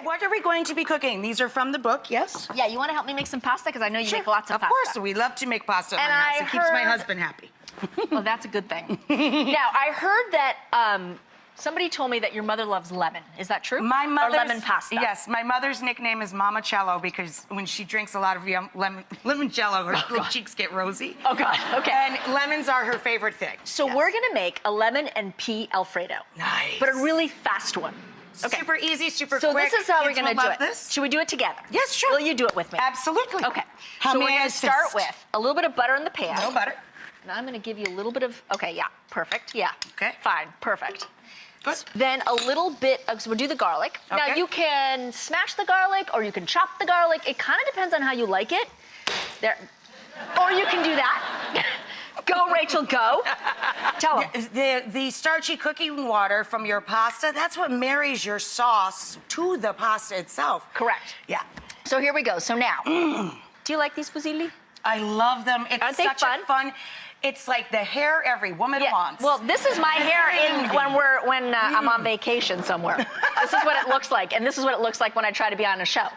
what are we going to be cooking? These are from the book, yes? Yeah, you want to help me make some pasta? Because I know you make lots of pasta. Of course, we love to make pasta in my house. It keeps my husband happy. Well, that's a good thing. Now, I heard that somebody told me that your mother loves lemon. Is that true? My mother's, or lemon pasta? Yes, my mother's nickname is Mama Cello because when she drinks a lot of limoncello, her little cheeks get rosy. Oh, God, okay. And lemons are her favorite thing. So we're going to make a lemon and pea Alfredo. Nice. But a really fast one. Okay. Super easy, super so quick. So this is how we're going to do it. This. Should we do it together? Yes, sure. Will you do it with me? Absolutely. Okay. How so may we're going I to start assist? with a little bit of butter in the pan. No butter. And I'm going to give you a little bit of, okay, yeah, perfect, yeah. Okay. Fine, perfect. Good. Then a little bit of, so we'll do the garlic. Okay. Now you can smash the garlic or you can chop the garlic. It kind of depends on how you like it. There, or you can do that. Go, Rachel, go. Tell them. The starchy cooking water from your pasta, that's what marries your sauce to the pasta itself. Correct. Yeah. So here we go. So now, do you like these fusilli? I love them. It's Aren't they such a fun. It's like the hair every woman wants. Well, this is my hair when I'm on vacation somewhere. This is what it looks like, and this is what it looks like when I try to be on a show.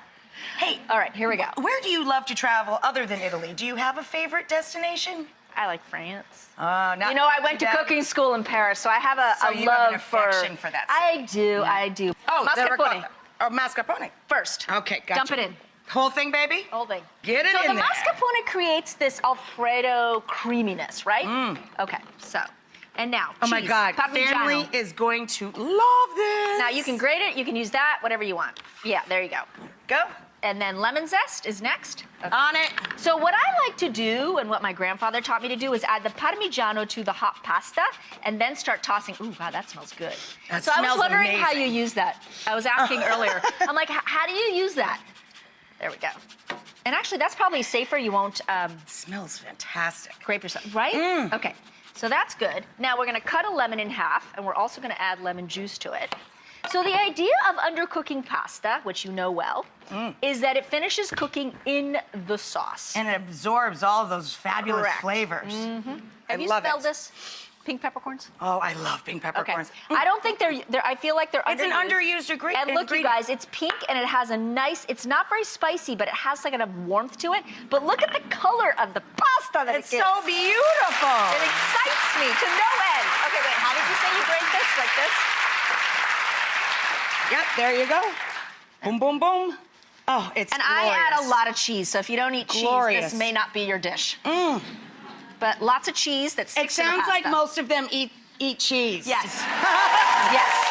Hey, all right, here we go. Where do you love to travel other than Italy? Do you have a favorite destination? I like France. Not you know, I went to cooking school in Paris, so I have a love for that. I do, I do. Oh, mascarpone. Oh, mascarpone. First. Okay, gotcha. Dump it in. Whole thing, baby? Whole thing. Get it in there. So the mascarpone creates this Alfredo creaminess, right? Okay, so, and now, cheese. Oh my God, Parmesan. family is going to love this. Now you can grate it, you can use that, whatever you want. Yeah, there you go. Go. And then lemon zest is next. Okay. On it. So what I like to do, and what my grandfather taught me to do, is add the Parmigiano to the hot pasta, and then start tossing. Ooh, wow, that smells good. That so smells I was wondering amazing. how you use that. I was asking earlier. I'm like, how do you use that? There we go. And actually, that's probably safer. You won't smells fantastic. Grape yourself, right? Okay, so that's good. Now we're gonna cut a lemon in half, and we're also gonna add lemon juice to it. So the idea of undercooking pasta, which you know well, is that it finishes cooking in the sauce. And it absorbs all of those fabulous flavors. Have you smelled this? Pink peppercorns? Oh, I love pink peppercorns. Okay. I don't think they're I feel like they're It's an underused ingredient. And look, you guys, it's pink and it has a nice, it's not very spicy, but it has like a warmth to it. But look at the color of the pasta that it's so beautiful. It excites me to no end. Okay, wait, how did you say you grate this? Like this? Yep, there you go. Boom, boom, boom. Oh, it's glorious. I add a lot of cheese, so if you don't eat cheese, this may not be your dish. But lots of cheese that sticks to the pasta. It sounds like most of them eat cheese. Yes. Yes.